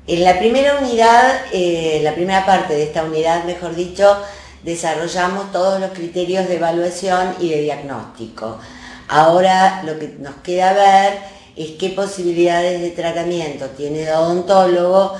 En la primera unidad, la primera parte de esta unidad, mejor dicho, desarrollamos todos los criterios de evaluación y de diagnóstico. Ahora lo que nos queda ver es qué posibilidades de tratamiento tiene el odontólogo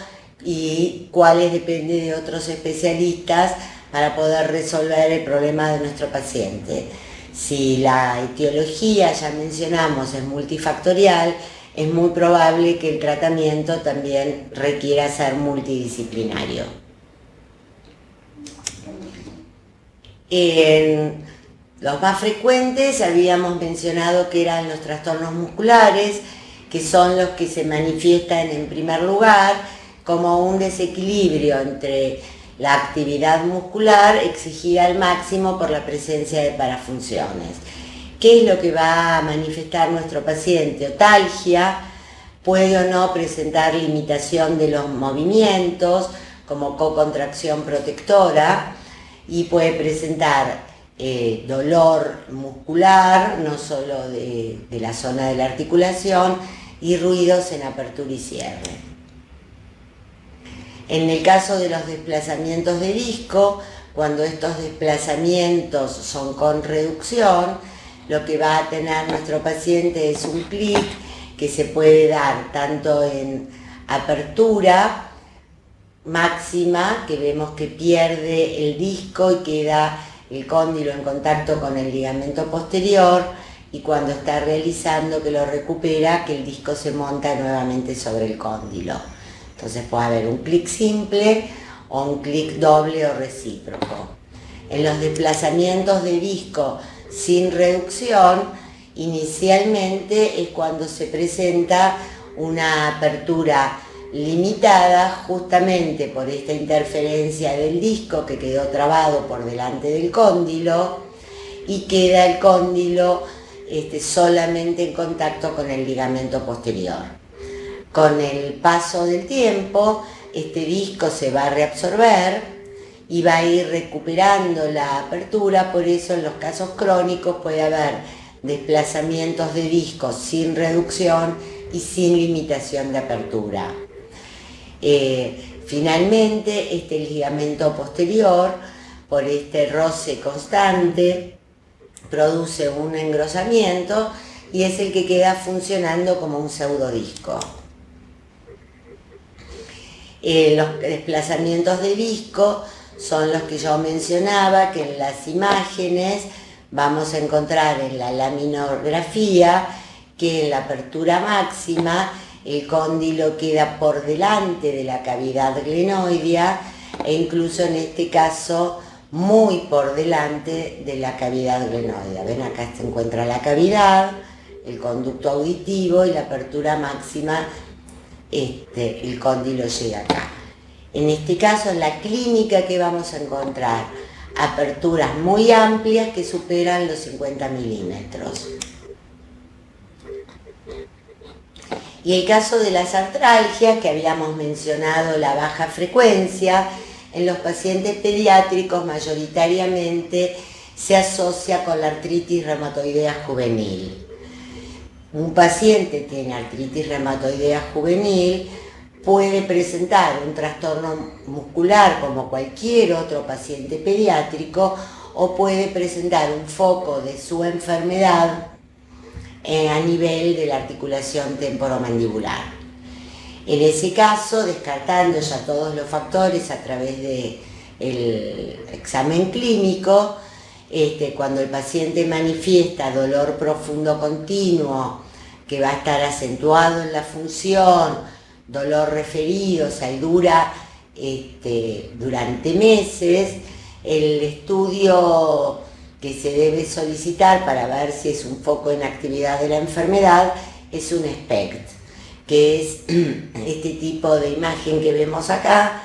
y cuáles depende de otros especialistas para poder resolver el problema de nuestro paciente. Si la etiología, ya mencionamos, es multifactorial, es muy probable que el tratamiento también requiera ser multidisciplinario. Los más frecuentes habíamos mencionado que eran los trastornos musculares, que son los que se manifiestan en primer lugar como un desequilibrio entre la actividad muscular exigida al máximo por la presencia de parafunciones. ¿Qué es lo que va a manifestar nuestro paciente? Otalgia, puede o no presentar limitación de los movimientos, como cocontracción protectora, y puede presentar dolor muscular, no solo de la zona de la articulación, y ruidos en apertura y cierre. En el caso de los desplazamientos de disco, cuando estos desplazamientos son con reducción, lo que va a tener nuestro paciente es un clic que se puede dar tanto en apertura máxima, que vemos que pierde el disco y queda el cóndilo en contacto con el ligamento posterior, y cuando está realizando que lo recupera, que el disco se monta nuevamente sobre el cóndilo. Entonces puede haber un clic simple o un clic doble o recíproco. En los desplazamientos de disco sin reducción, inicialmente es cuando se presenta una apertura limitada justamente por esta interferencia del disco que quedó trabado por delante del cóndilo y queda el cóndilo solamente en contacto con el ligamento posterior. Con el paso del tiempo, este disco se va a reabsorber y va a ir recuperando la apertura, por eso en los casos crónicos puede haber desplazamientos de discos sin reducción y sin limitación de apertura. Finalmente, este ligamento posterior, por este roce constante, produce un engrosamiento y es el que queda funcionando como un pseudodisco. Los desplazamientos de disco son los que yo mencionaba, que en las imágenes vamos a encontrar en la laminografía que en la apertura máxima el cóndilo queda por delante de la cavidad glenoidea e incluso en este caso muy por delante de la cavidad glenoidea. Ven, acá se encuentra la cavidad, el conducto auditivo y la apertura máxima, el cóndilo llega acá. En este caso, en la clínica, que vamos a encontrar aperturas muy amplias que superan los 50 milímetros. Y el caso de las artralgias, que habíamos mencionado la baja frecuencia, en los pacientes pediátricos mayoritariamente se asocia con la artritis reumatoidea juvenil. Un paciente tiene artritis reumatoidea juvenil, puede presentar un trastorno muscular como cualquier otro paciente pediátrico o puede presentar un foco de su enfermedad a nivel de la articulación temporomandibular. En ese caso, descartando ya todos los factores a través del examen clínico, cuando el paciente manifiesta dolor profundo continuo que va a estar acentuado en la función, dolor referido, o sea, y dura durante meses, el estudio que se debe solicitar para ver si es un foco en actividad de la enfermedad es un SPECT, que es este tipo de imagen que vemos acá.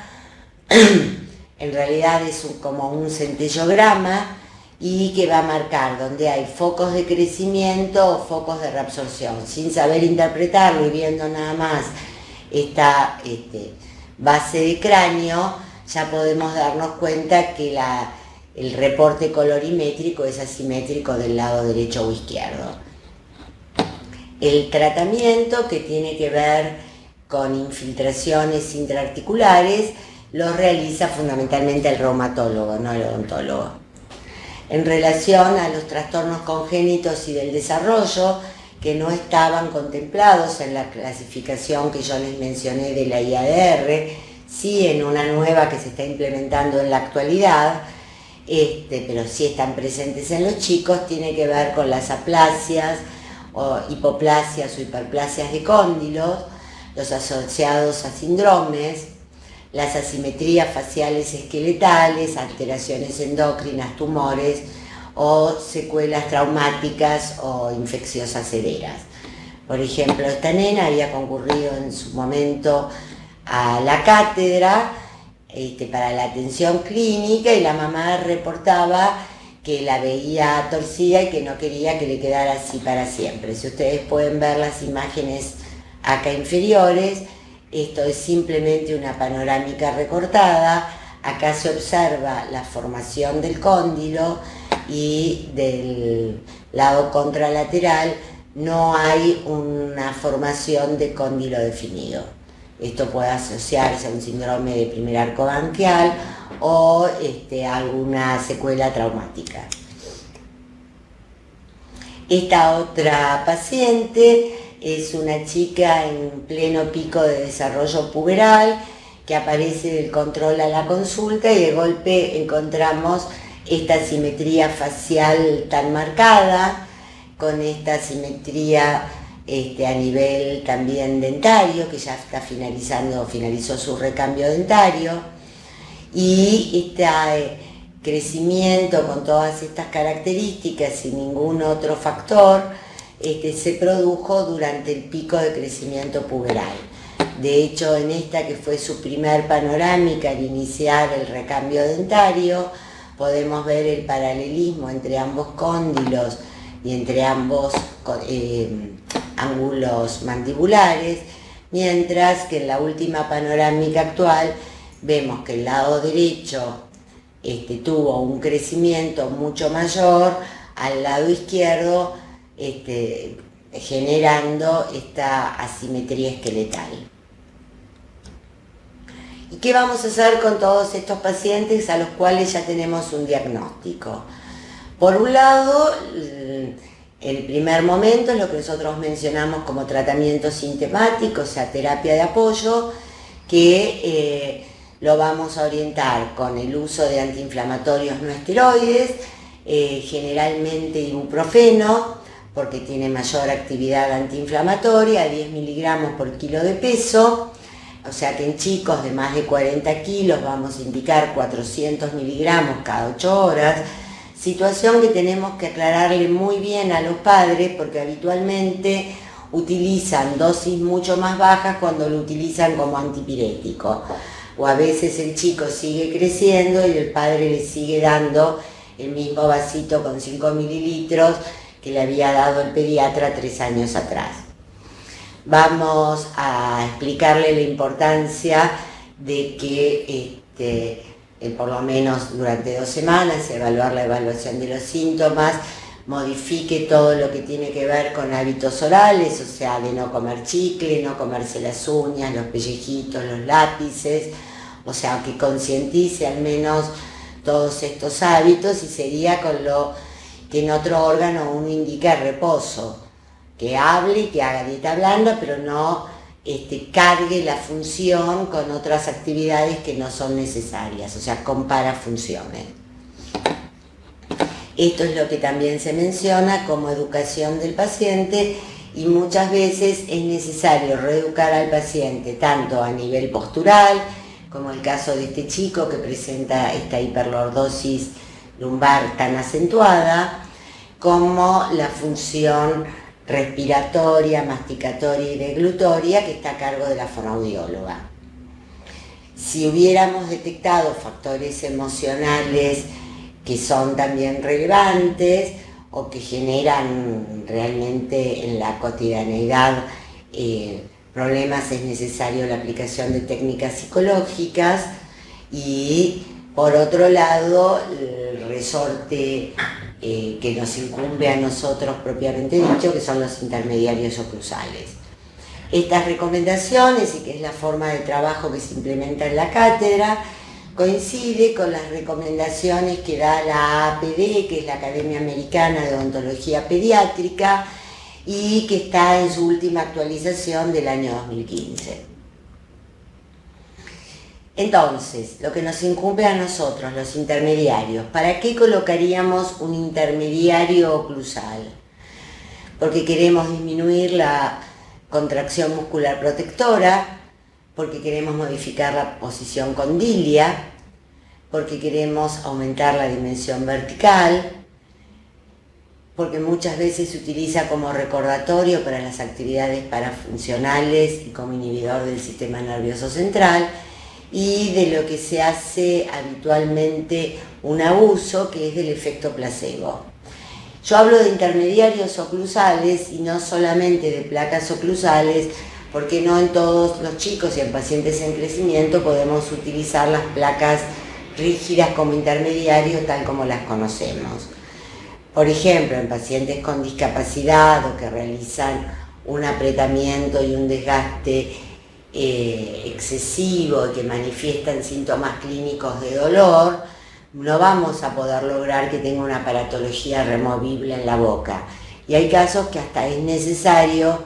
En realidad es como un centellograma y que va a marcar donde hay focos de crecimiento o focos de reabsorción. Sin saber interpretarlo y viendo nada más esta base de cráneo, ya podemos darnos cuenta que el reporte colorimétrico es asimétrico del lado derecho o izquierdo. El tratamiento, que tiene que ver con infiltraciones intraarticulares, los realiza fundamentalmente el reumatólogo, no el odontólogo. En relación a los trastornos congénitos y del desarrollo, que no estaban contemplados en la clasificación que yo les mencioné de la IADR, sí en una nueva que se está implementando en la actualidad, pero sí están presentes en los chicos, tiene que ver con las aplasias, o hipoplasias o hiperplasias de cóndilos, los asociados a síndromes, las asimetrías faciales esqueletales, alteraciones endocrinas, tumores o secuelas traumáticas o infecciosas severas. Por ejemplo, esta nena había concurrido en su momento a la cátedra para la atención clínica y la mamá reportaba que la veía torcida y que no quería que le quedara así para siempre. Si ustedes pueden ver las imágenes acá inferiores, esto es simplemente una panorámica recortada. Acá se observa la formación del cóndilo y del lado contralateral no hay una formación de cóndilo definido. Esto puede asociarse a un síndrome de primer arco branquial o alguna secuela traumática. Esta otra paciente es una chica en pleno pico de desarrollo puberal que aparece del control a la consulta y de golpe encontramos esta simetría facial tan marcada, con esta simetría a nivel también dentario, que ya está finalizó su recambio dentario, y este crecimiento con todas estas características sin ningún otro factor se produjo durante el pico de crecimiento puberal. De hecho, en esta que fue su primer panorámica al iniciar el recambio dentario, podemos ver el paralelismo entre ambos cóndilos y entre ambos ángulos mandibulares, mientras que en la última panorámica actual vemos que el lado derecho tuvo un crecimiento mucho mayor al lado izquierdo, generando esta asimetría esqueletal. ¿Y qué vamos a hacer con todos estos pacientes a los cuales ya tenemos un diagnóstico? Por un lado, el primer momento es lo que nosotros mencionamos como tratamiento sintomático, o sea, terapia de apoyo, que lo vamos a orientar con el uso de antiinflamatorios no esteroides, generalmente ibuprofeno, porque tiene mayor actividad antiinflamatoria, 10 miligramos por kilo de peso, o sea que en chicos de más de 40 kilos vamos a indicar 400 miligramos cada 8 horas, situación que tenemos que aclararle muy bien a los padres porque habitualmente utilizan dosis mucho más bajas cuando lo utilizan como antipirético, o a veces el chico sigue creciendo y el padre le sigue dando el mismo vasito con 5 mililitros que le había dado el pediatra 3 años atrás. Vamos a explicarle la importancia de que por lo menos durante 2 semanas, evaluar la evaluación de los síntomas, modifique todo lo que tiene que ver con hábitos orales, o sea, de no comer chicle, no comerse las uñas, los pellejitos, los lápices, o sea, que concientice al menos todos estos hábitos, y sería con lo que en otro órgano uno indica reposo, que hable, que haga dieta blanda, pero no cargue la función con otras actividades que no son necesarias, o sea, compara funciones. Esto es lo que también se menciona como educación del paciente, y muchas veces es necesario reeducar al paciente tanto a nivel postural, como el caso de este chico que presenta esta hiperlordosis lumbar tan acentuada, como la función respiratoria, masticatoria y deglutoria que está a cargo de la fonoaudióloga. Si hubiéramos detectado factores emocionales que son también relevantes o que generan realmente en la cotidianeidad problemas, es necesario la aplicación de técnicas psicológicas, y por otro lado el resorte que nos incumbe a nosotros propiamente dicho, que son los intermediarios oclusales. Estas recomendaciones, y que es la forma de trabajo que se implementa en la cátedra, coincide con las recomendaciones que da la AAPD, que es la Academia Americana de Odontología Pediátrica, y que está en su última actualización del año 2015. Entonces, lo que nos incumbe a nosotros, los intermediarios, ¿para qué colocaríamos un intermediario oclusal? Porque queremos disminuir la contracción muscular protectora, porque queremos modificar la posición condilia, porque queremos aumentar la dimensión vertical, porque muchas veces se utiliza como recordatorio para las actividades parafuncionales y como inhibidor del sistema nervioso central, y de lo que se hace habitualmente un abuso, que es del efecto placebo. Yo hablo de intermediarios oclusales y no solamente de placas oclusales, porque no en todos los chicos y en pacientes en crecimiento podemos utilizar las placas rígidas como intermediario tal como las conocemos. Por ejemplo, en pacientes con discapacidad o que realizan un apretamiento y un desgaste excesivo y que manifiestan síntomas clínicos de dolor, no vamos a poder lograr que tenga una aparatología removible en la boca. Y hay casos que hasta es necesario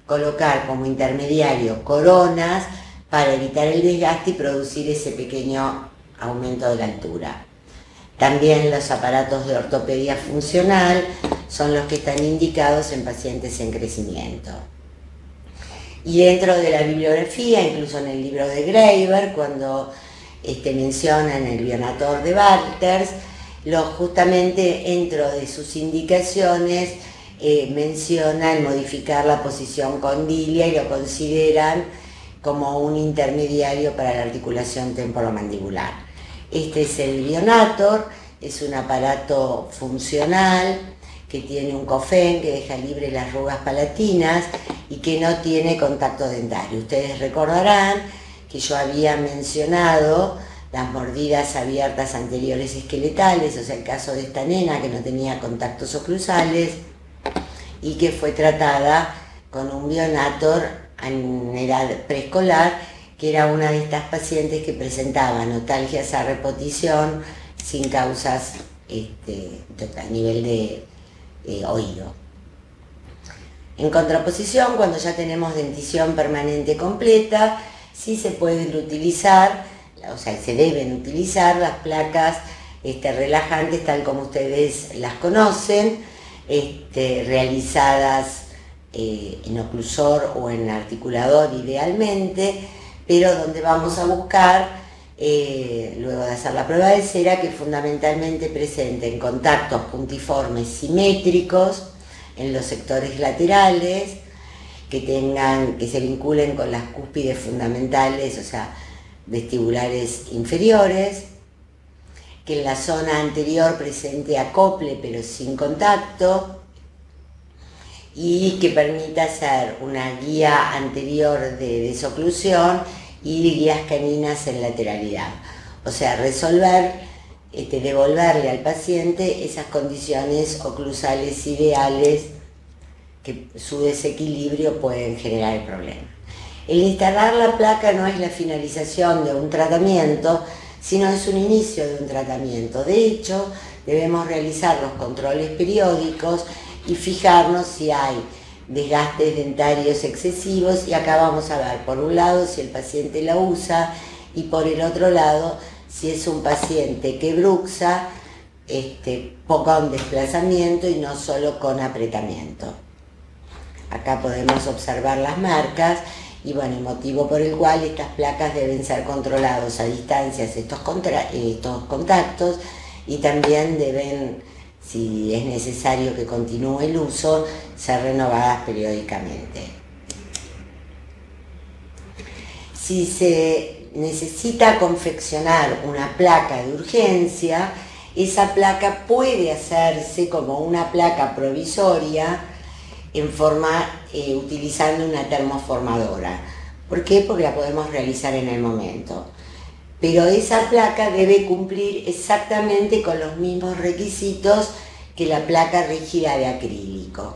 colocar como intermediario coronas para evitar el desgaste y producir ese pequeño aumento de la altura. También los aparatos de ortopedia funcional son los que están indicados en pacientes en crecimiento. Y dentro de la bibliografía, incluso en el libro de Graeber, cuando mencionan el Bionator de Walters, justamente dentro de sus indicaciones menciona el modificar la posición condilia y lo consideran como un intermediario para la articulación temporomandibular. Este es el Bionator, es un aparato funcional que tiene un cofén que deja libre las arrugas palatinas y que no tiene contacto dentario. Ustedes recordarán que yo había mencionado las mordidas abiertas anteriores esqueletales, o sea, el caso de esta nena que no tenía contactos oclusales y que fue tratada con un Bionator en edad preescolar, que era una de estas pacientes que presentaba notalgias a repetición sin causas a nivel de oído. En contraposición, cuando ya tenemos dentición permanente completa, sí se pueden utilizar, o sea, se deben utilizar las placas relajantes tal como ustedes las conocen, realizadas en oclusor o en articulador idealmente, pero donde vamos a buscar, luego de hacer la prueba de cera, que fundamentalmente presenten contactos puntiformes simétricos en los sectores laterales, que se vinculen con las cúspides fundamentales, o sea, vestibulares inferiores, que en la zona anterior presente acople pero sin contacto, y que permita hacer una guía anterior de desoclusión y guías caninas en lateralidad. O sea, devolverle al paciente esas condiciones oclusales ideales que su desequilibrio pueden generar el problema. El instalar la placa no es la finalización de un tratamiento, sino es un inicio de un tratamiento. De hecho, debemos realizar los controles periódicos y fijarnos si hay desgastes dentarios excesivos, y acá vamos a ver por un lado si el paciente la usa y por el otro lado si es un paciente que bruxa con desplazamiento y no solo con apretamiento. Acá podemos observar las marcas y bueno, el motivo por el cual estas placas deben ser controlados a distancias estos contactos, y también deben, si es necesario que continúe el uso, ser renovadas periódicamente. Si se necesita confeccionar una placa de urgencia, esa placa puede hacerse como una placa provisoria utilizando una termoformadora. ¿Por qué? Porque la podemos realizar en el momento. Pero esa placa debe cumplir exactamente con los mismos requisitos que la placa rígida de acrílico.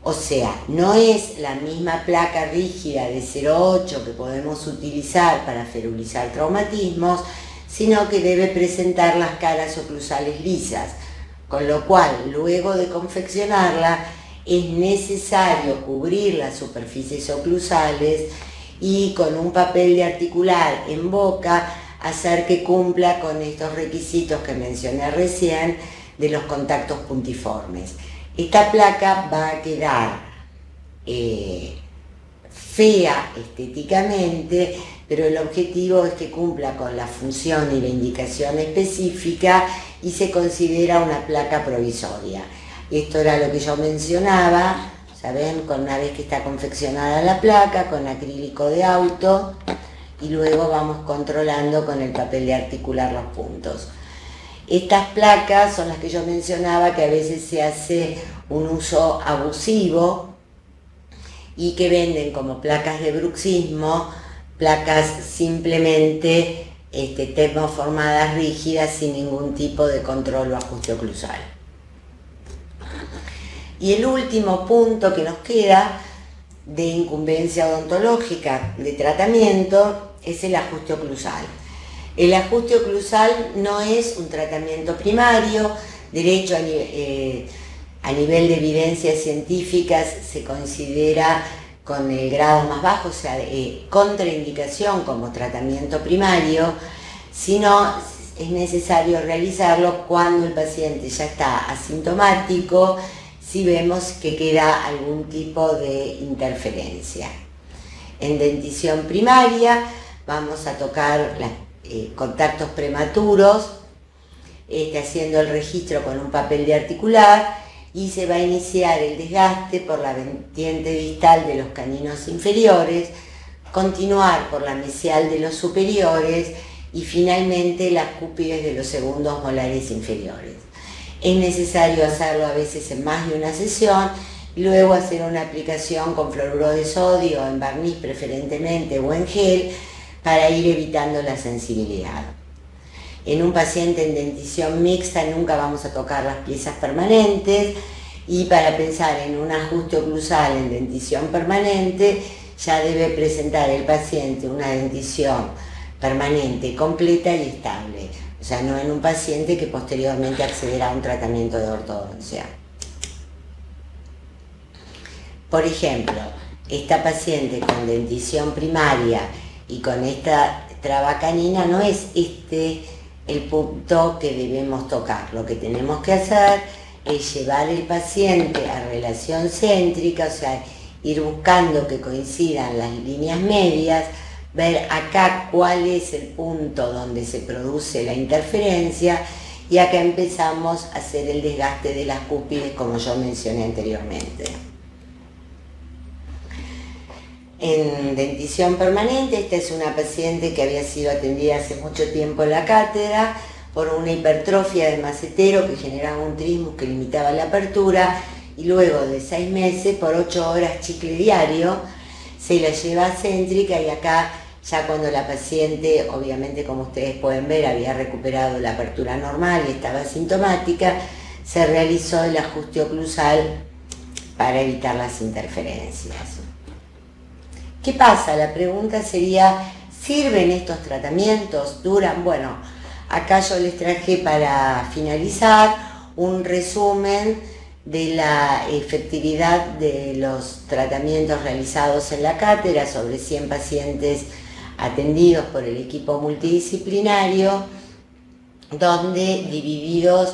O sea, no es la misma placa rígida de 0,8 que podemos utilizar para ferulizar traumatismos, sino que debe presentar las caras oclusales lisas, con lo cual, luego de confeccionarla, es necesario cubrir las superficies oclusales y con un papel de articular en boca hacer que cumpla con estos requisitos que mencioné recién de los contactos puntiformes. Esta placa va a quedar fea estéticamente, pero el objetivo es que cumpla con la función y la indicación específica y se considera una placa provisoria. Esto era lo que yo mencionaba, ¿saben? Con una vez que está confeccionada la placa, con acrílico de auto, y luego vamos controlando con el papel de articular los puntos. Estas placas son las que yo mencionaba, que a veces se hace un uso abusivo y que venden como placas de bruxismo, placas simplemente termoformadas rígidas sin ningún tipo de control o ajuste oclusal. Y el último punto que nos queda de incumbencia odontológica de tratamiento es el ajuste oclusal. El ajuste oclusal no es un tratamiento primario, de hecho a nivel de evidencias científicas se considera con el grado más bajo, o sea, contraindicación como tratamiento primario, sino es necesario realizarlo cuando el paciente ya está asintomático, si vemos que queda algún tipo de interferencia. En dentición primaria vamos a tocar contactos prematuros, haciendo el registro con un papel de articular, y se va a iniciar el desgaste por la vertiente distal de los caninos inferiores, continuar por la mesial de los superiores y finalmente las cúpides de los segundos molares inferiores. Es necesario hacerlo a veces en más de una sesión y luego hacer una aplicación con fluoruro de sodio, en barniz preferentemente o en gel, para ir evitando la sensibilidad. En un paciente en dentición mixta nunca vamos a tocar las piezas permanentes, y para pensar en un ajuste oclusal en dentición permanente ya debe presentar el paciente una dentición permanente, completa y estable. O sea, no en un paciente que posteriormente accederá a un tratamiento de ortodoncia. Por ejemplo, esta paciente con dentición primaria y con esta traba canina no es el punto que debemos tocar. Lo que tenemos que hacer es llevar el paciente a relación céntrica, o sea, ir buscando que coincidan las líneas medias, ver acá cuál es el punto donde se produce la interferencia, y acá empezamos a hacer el desgaste de las cúpides como yo mencioné anteriormente. En dentición permanente, esta es una paciente que había sido atendida hace mucho tiempo en la cátedra por una hipertrofia del macetero que generaba un trismus que limitaba la apertura, y luego de 6 meses, por 8 horas chicle diario, se la lleva céntrica, y acá ya cuando la paciente, obviamente como ustedes pueden ver, había recuperado la apertura normal y estaba asintomática, se realizó el ajuste oclusal para evitar las interferencias. ¿Qué pasa? La pregunta sería, ¿sirven estos tratamientos? ¿Duran? Bueno, acá yo les traje para finalizar un resumen de la efectividad de los tratamientos realizados en la cátedra sobre 100 pacientes atendidos por el equipo multidisciplinario, donde divididos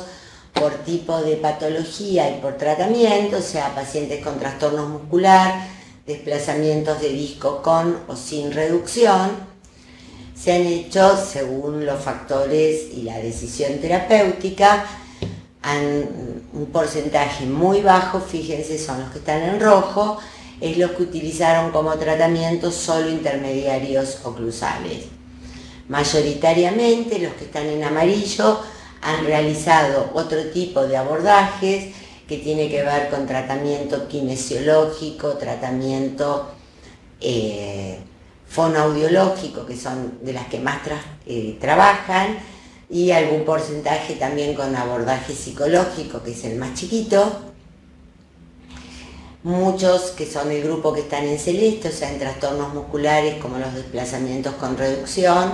por tipo de patología y por tratamiento, o sea, pacientes con trastornos muscular, desplazamientos de disco con o sin reducción, se han hecho según los factores y la decisión terapéutica. Un porcentaje muy bajo, fíjense, son los que están en rojo, es los que utilizaron como tratamiento solo intermediarios oclusales. Mayoritariamente los que están en amarillo han realizado otro tipo de abordajes que tiene que ver con tratamiento kinesiológico, tratamiento fonoaudiológico, que son de las que más trabajan, y algún porcentaje también con abordaje psicológico, que es el más chiquito. muchos que son el grupo que están en celeste, o sea, en trastornos musculares como los desplazamientos con reducción,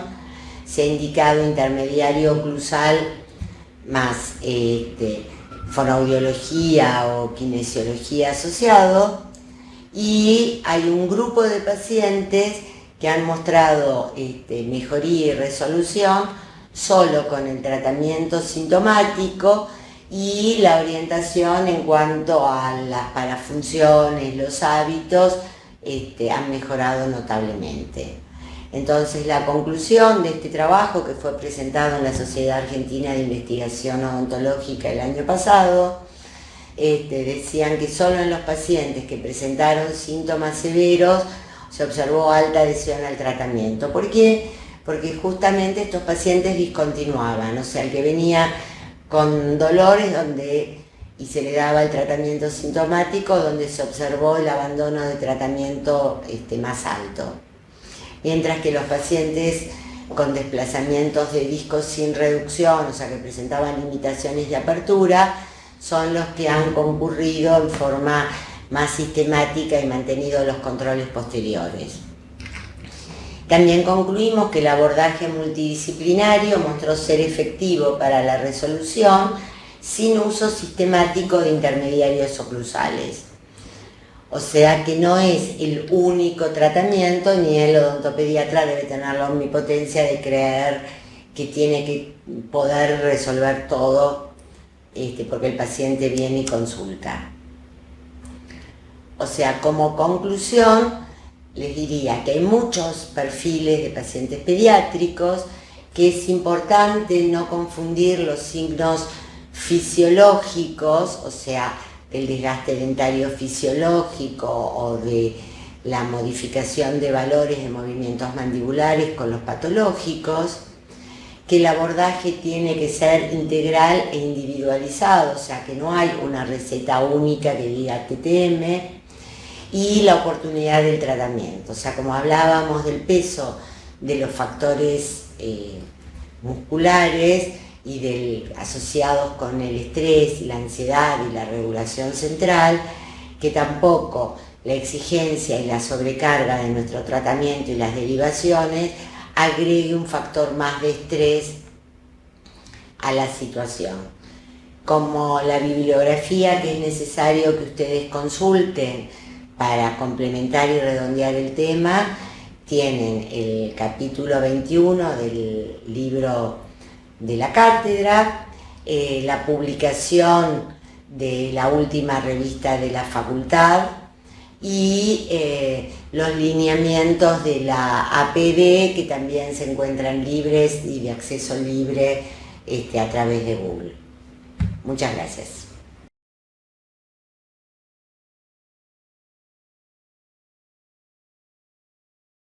se ha indicado intermediario oclusal más fonoaudiología o kinesiología asociado, y hay un grupo de pacientes que han mostrado mejoría y resolución solo con el tratamiento sintomático y la orientación en cuanto a las parafunciones, los hábitos, han mejorado notablemente. Entonces, la conclusión de este trabajo, que fue presentado en la Sociedad Argentina de Investigación Odontológica el año pasado, decían que solo en los pacientes que presentaron síntomas severos se observó alta adhesión al tratamiento. ¿Por qué? Porque justamente estos pacientes discontinuaban, o sea, el que venía con dolores y se le daba el tratamiento sintomático, donde se observó el abandono de tratamiento más alto. Mientras que los pacientes con desplazamientos de discos sin reducción, o sea, que presentaban limitaciones de apertura, son los que han concurrido en forma más sistemática y mantenido los controles posteriores. También concluimos que el abordaje multidisciplinario mostró ser efectivo para la resolución sin uso sistemático de intermediarios oclusales. O sea que no es el único tratamiento, ni el odontopediatra debe tener la omnipotencia de creer que tiene que poder resolver todo porque el paciente viene y consulta. O sea, como conclusión, les diría que hay muchos perfiles de pacientes pediátricos, que es importante no confundir los signos fisiológicos, o sea, del desgaste dentario fisiológico o de la modificación de valores de movimientos mandibulares con los patológicos, que el abordaje tiene que ser integral e individualizado, o sea, que no hay una receta única que diga TTM, y la oportunidad del tratamiento. O sea, como hablábamos del peso de los factores musculares y asociados con el estrés y la ansiedad y la regulación central, que tampoco la exigencia y la sobrecarga de nuestro tratamiento y las derivaciones agregue un factor más de estrés a la situación. Como la bibliografía que es necesario que ustedes consulten para complementar y redondear el tema, tienen el capítulo 21 del libro de la cátedra, la publicación de la última revista de la facultad y los lineamientos de la APB, que también se encuentran libres y de acceso libre a través de Google. Muchas gracias.